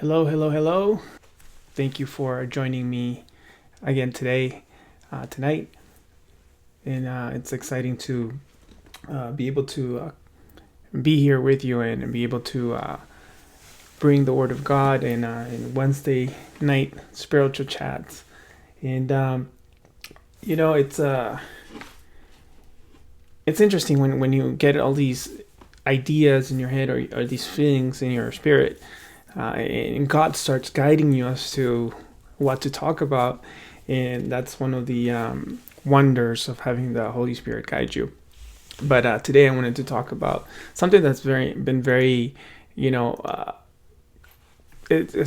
Hello, hello, hello. Thank you for joining me again tonight. And it's exciting to be able to be here with you and be able to bring the Word of God in Wednesday night spiritual chats. And, it's interesting when you get all these ideas in your head or these feelings in your spirit. And God starts guiding you as to what to talk about, and that's one of the wonders of having the Holy Spirit guide you. But today I wanted to talk about something that's been very, it's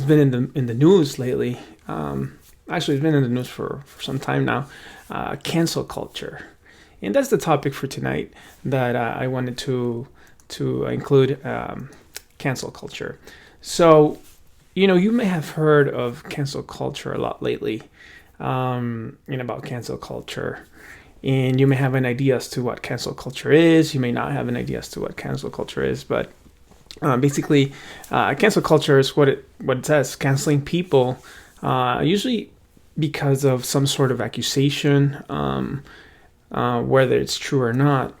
been in the news lately. Actually, it's been in the news for some time now. Cancel culture, and that's the topic for tonight. That I wanted to include cancel culture. So, you may have heard of cancel culture a lot lately, about cancel culture. And you may have an idea as to what cancel culture is. You may not have an idea as to what cancel culture is. But basically, cancel culture is what it says, canceling people, usually because of some sort of accusation, whether it's true or not.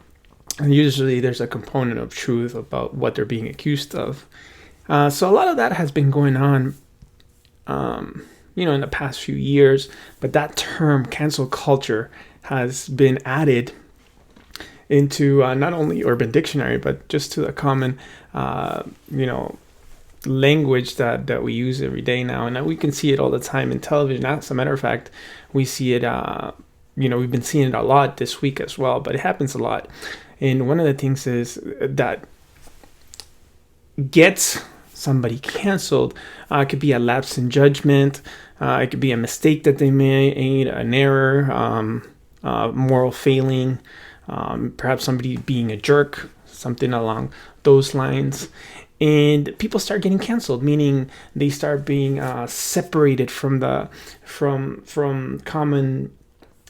And usually there's a component of truth about what they're being accused of. So a lot of that has been going on, in the past few years. But that term, cancel culture, has been added into not only Urban Dictionary, but just to the common, language that we use every day now. And we can see it all the time in television. As a matter of fact, we see it, we've been seeing it a lot this week as well, but it happens a lot. And one of the things is that gets somebody canceled. It could be a lapse in judgment. It could be a mistake that they made, an error, moral failing, perhaps somebody being a jerk, something along those lines. And people start getting canceled, meaning they start being separated from common,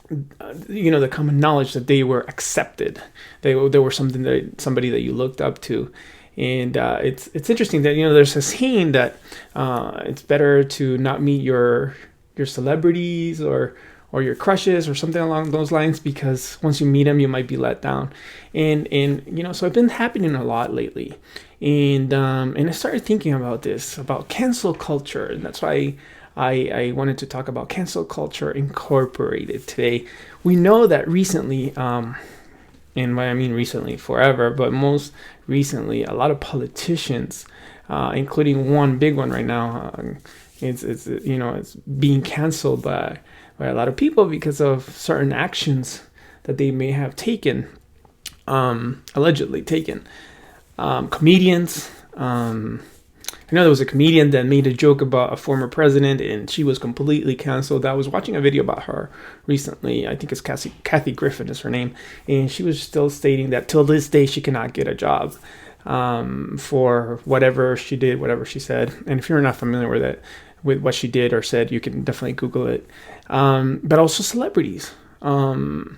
the common knowledge that they were accepted. They were somebody that you looked up to. And it's interesting that there's a saying that it's better to not meet your celebrities or your crushes or something along those lines, because once you meet them you might be let down. And so it's been happening a lot lately. And I started thinking about this, about cancel culture, and that's why I wanted to talk about Cancel Culture Incorporated today. We know that recently, and by I mean recently, forever, but most recently, a lot of politicians, including one big one right now, it's being canceled by a lot of people because of certain actions that they may have taken, allegedly taken. Comedians. I know there was a comedian that made a joke about a former president, and she was completely canceled. I was watching a video about her recently. I think it's Kathy Griffin is her name. And she was still stating that till this day she cannot get a job for whatever she did, whatever she said. And if you're not familiar with what she did or said, you can definitely Google it. But also celebrities. The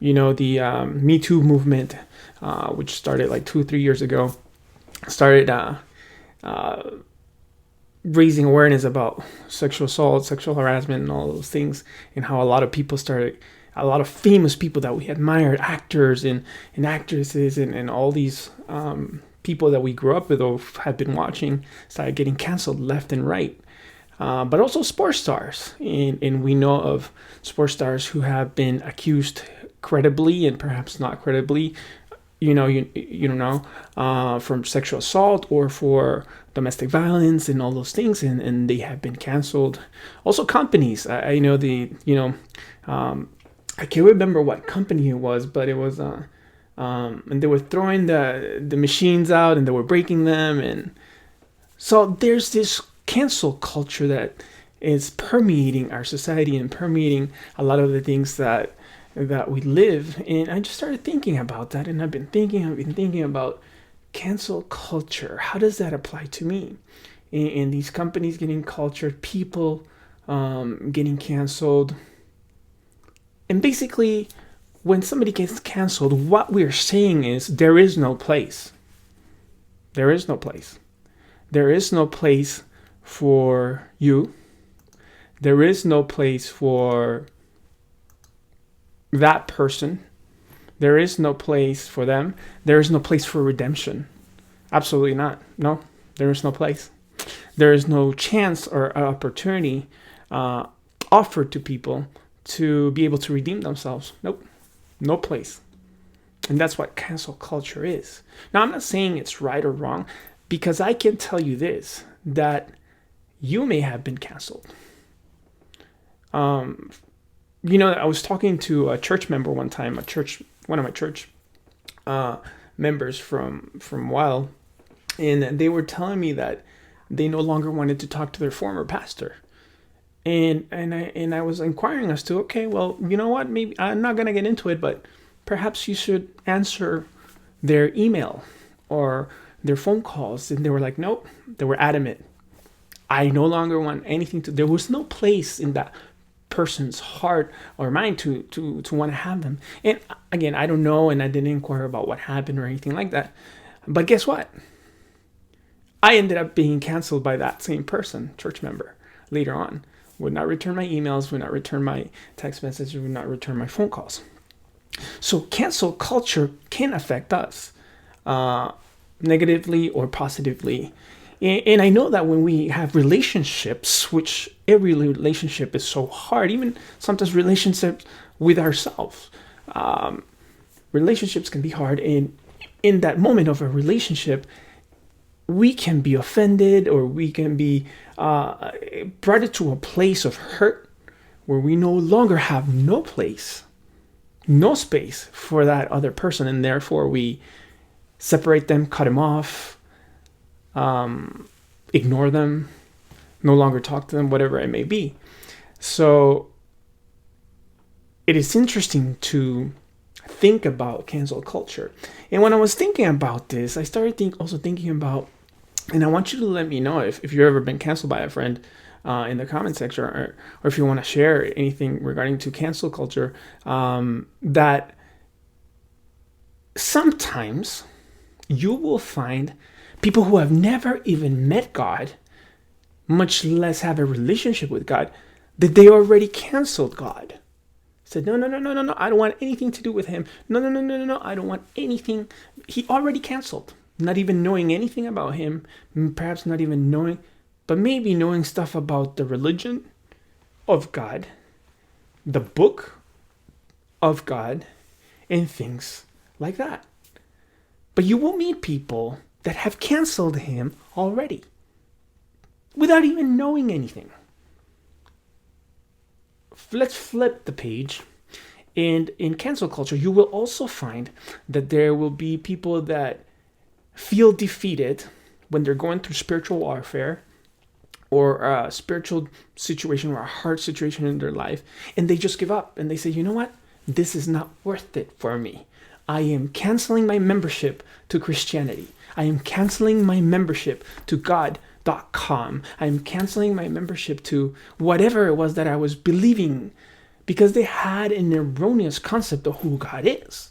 Me Too movement, which started like 2-3 years ago, started raising awareness about sexual assault, sexual harassment, and all those things, and how a lot of famous people that we admired, actors and actresses and all these people that we grew up with or have been watching, started getting canceled left and right. But also sports stars, and we know of sports stars who have been accused credibly and perhaps not credibly, from sexual assault or for domestic violence and all those things, and they have been canceled. Also companies, I know I can't remember what company it was, but it was, and they were throwing the machines out and they were breaking them. And so there's this cancel culture that is permeating our society and permeating a lot of the things that we live. And I just started thinking about that, and I've been thinking about cancel culture. How does that apply to me? And these companies getting cultured, people getting canceled. And basically, when somebody gets canceled, what we're saying is there is no place. There is no place. There is no place for you. There is no place for that person. There is no place for them. There is no place for redemption. Absolutely not. No, there is no place. There is no chance or opportunity offered to people to be able to redeem themselves. Nope. No place. And that's what cancel culture is. Now, I'm not saying it's right or wrong, because I can tell you this, that you may have been canceled. I was talking to a church member one time, one of my church members from a while, and they were telling me that they no longer wanted to talk to their former pastor. And I was inquiring as to, okay, well, you know what? Maybe I'm not going to get into it, but perhaps you should answer their email or their phone calls. And they were like, nope. They were adamant. I no longer want anything to. There was no place in that person's heart or mind to want to have them. And again, I don't know, and I didn't inquire about what happened or anything like that. But guess what? I ended up being canceled by that same person, church member, later on. Would not return my emails, would not return my text messages, would not return my phone calls. So cancel culture can affect us negatively or positively. And I know that when we have relationships, which every relationship is so hard, even sometimes relationships with ourselves, relationships can be hard. And in that moment of a relationship, we can be offended, or we can be brought to a place of hurt where we no longer have no space for that other person, and therefore we separate them, cut them off, ignore them, no longer talk to them, whatever it may be. So it is interesting to think about cancel culture. And when I was thinking about this, I started thinking about, and I want you to let me know if you've ever been canceled by a friend in the comment section, or if you want to share anything regarding to cancel culture, that sometimes you will find people who have never even met God, much less have a relationship with God, that they already canceled God. Said, no, I don't want anything to do with him. No, I don't want anything. He already canceled. Not even knowing anything about him, perhaps not even knowing, but maybe knowing stuff about the religion of God, the book of God, and things like that. But you will meet people that have canceled him already without even knowing anything. Let's flip the page. And in cancel culture, you will also find that there will be people that feel defeated when they're going through spiritual warfare or a spiritual situation or a hard situation in their life, and they just give up and they say, you know what? This is not worth it for me. I am canceling my membership to Christianity. I am canceling my membership to God.com. I am canceling my membership to whatever it was that I was believing, because they had an erroneous concept of who God is,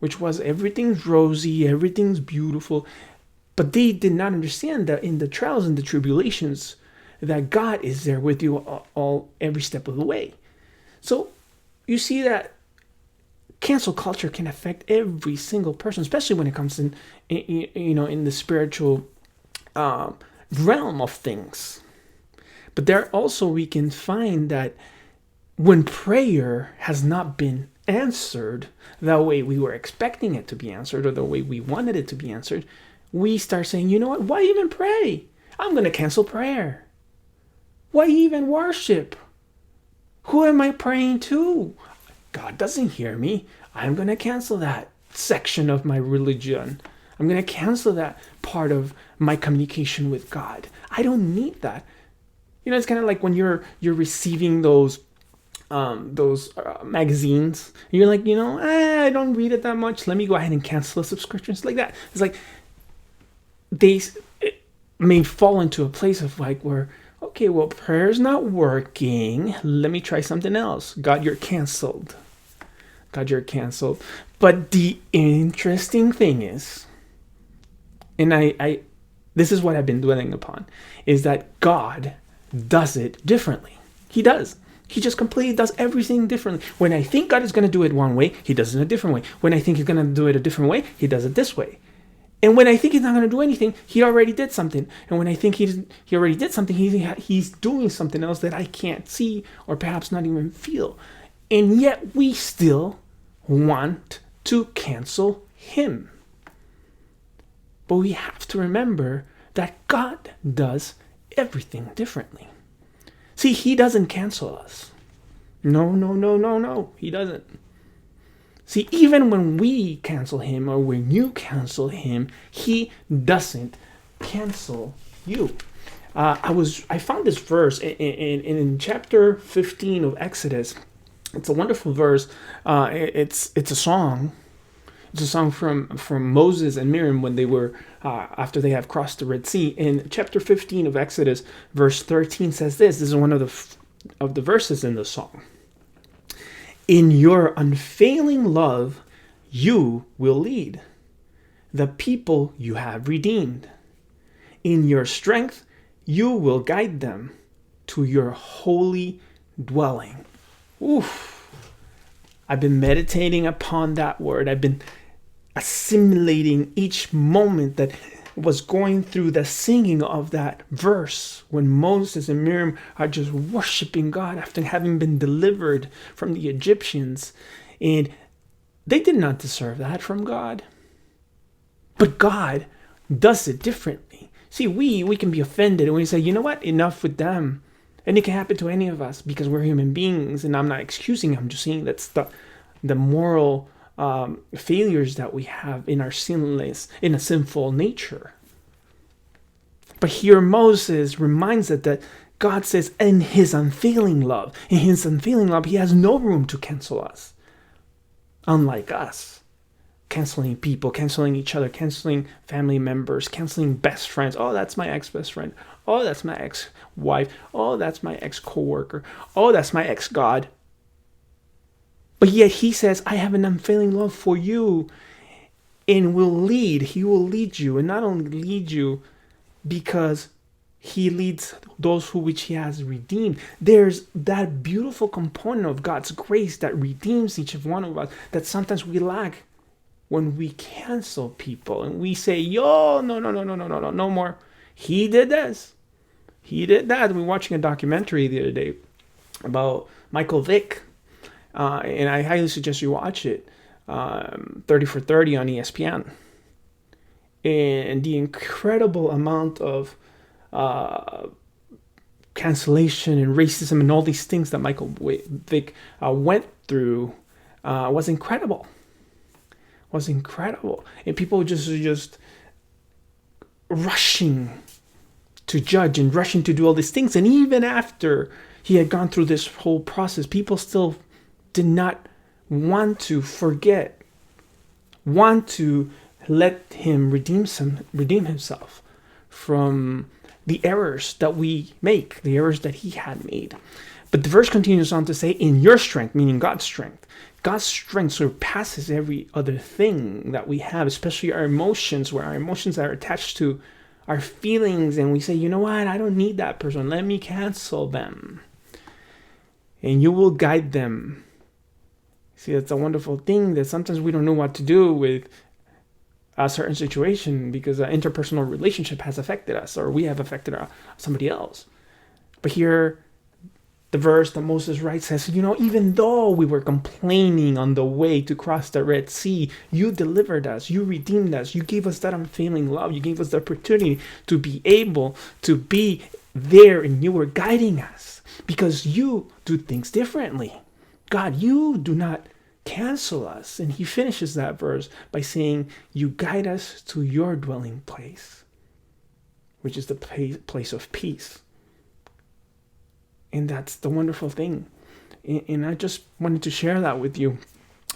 which was everything's rosy, everything's beautiful. But they did not understand that in the trials and the tribulations, that God is there with you every step of the way. So you see that cancel culture can affect every single person, especially when it comes in the spiritual realm of things. But there also we can find that when prayer has not been answered the way we were expecting it to be answered, or the way we wanted it to be answered, we start saying, you know what, why even pray? I'm going to cancel prayer. Why even worship? Who am I praying to? God doesn't hear me. I'm going to cancel that section of my religion. I'm going to cancel that part of my communication with God. I don't need that. It's kind of like when you're receiving those magazines. You're like, I don't read it that much. Let me go ahead and cancel the subscriptions, like that. It's like they may fall into a place of like where, okay, well, prayer's not working. Let me try something else. God, you're canceled. God, you're canceled. But the interesting thing is, and I this is what I've been dwelling upon, is that God does it differently. He does. He just completely does everything differently. When I think God is going to do it one way, he does it in a different way. When I think he's going to do it a different way, he does it this way. And when I think he's not going to do anything, he already did something. And when I think he already did something, he's doing something else that I can't see or perhaps not even feel. And yet we still want to cancel him. But we have to remember that God does everything differently. See, he doesn't cancel us. No, he doesn't. See, even when we cancel him or when you cancel him, he doesn't cancel you. I found this verse in chapter 15 of Exodus. It's a wonderful verse. It's a song. It's a song from Moses and Miriam when they were after they have crossed the Red Sea. In chapter 15 of Exodus, verse 13 says this. This is one of the verses in the song. In your unfailing love, you will lead the people you have redeemed. In your strength, you will guide them to your holy dwelling. Oof. I've been meditating upon that word. I've been assimilating each moment that was going through the singing of that verse when Moses and Miriam are just worshiping God after having been delivered from the Egyptians. And they did not deserve that from God. But God does it differently. See, we can be offended and we say, you know what? Enough with them. And it can happen to any of us because we're human beings. And I'm not excusing, I'm just saying that's the moral failures that we have in a sinful nature. But here Moses reminds us that God says in his unfailing love, he has no room to cancel us. Unlike us, canceling people, canceling each other, canceling family members, canceling best friends. Oh, that's my ex-best friend. Oh, that's my ex-wife. Oh, that's my ex-coworker. Oh, that's my ex-God. But yet he says, I have an unfailing love for you and he will lead you. And not only lead you because he leads those who which he has redeemed. There's that beautiful component of God's grace that redeems each of one of us that sometimes we lack when we cancel people and we say, yo, no more. He did this. He did that. We were watching a documentary the other day about Michael Vick. And I highly suggest you watch it, 30 for 30 on ESPN. And the incredible amount of cancellation and racism and all these things that Michael Vick went through was incredible. And people just rushing to judge and rushing to do all these things. And even after he had gone through this whole process, people still did not want to forget, want to let him redeem himself from the errors that we make, the errors that he had made. But the verse continues on to say, in your strength, meaning God's strength surpasses every other thing that we have, especially our emotions, where our emotions are attached to our feelings. And we say, you know what? I don't need that person. Let me cancel them. And you will guide them. See, it's a wonderful thing that sometimes we don't know what to do with a certain situation because an interpersonal relationship has affected us or we have affected somebody else. But here, the verse that Moses writes says, even though we were complaining on the way to cross the Red Sea, you delivered us, you redeemed us, you gave us that unfailing love, you gave us the opportunity to be able to be there and you were guiding us because you do things differently. God, you do not cancel us. And he finishes that verse by saying, you guide us to your dwelling place, which is the place of peace. And that's the wonderful thing. And I just wanted to share that with you.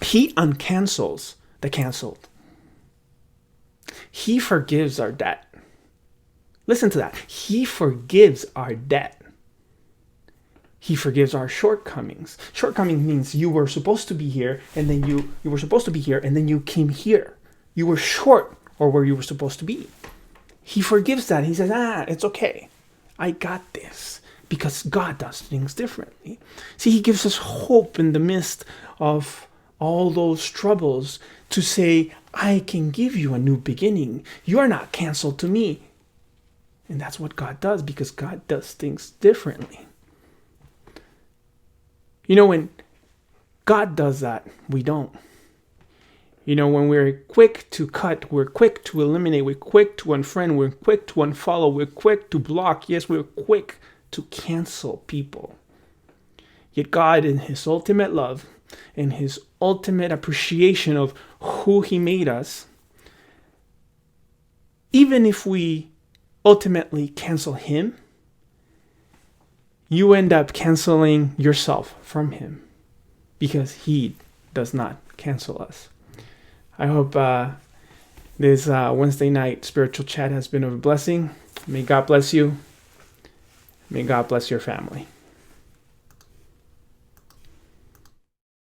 He uncancels the canceled. He forgives our debt. Listen to that. He forgives our debt. He forgives our shortcomings. Shortcoming means you were supposed to be here, and then you were supposed to be here, and then you came here. You were short or where you were supposed to be. he forgives that. He says, it's okay. I got this, because God does things differently. See, he gives us hope in the midst of all those troubles to say, I can give you a new beginning. You are not canceled to me. And that's what God does, because God does things differently. When God does that, we don't. When we're quick to cut, we're quick to eliminate, we're quick to unfriend, we're quick to unfollow, we're quick to block. Yes, we're quick to cancel people. Yet God, in his ultimate love and his ultimate appreciation of who he made us, even if we ultimately cancel him, you end up canceling yourself from him, because he does not cancel us. I hope this Wednesday night spiritual chat has been of a blessing. May God bless you. May God bless your family.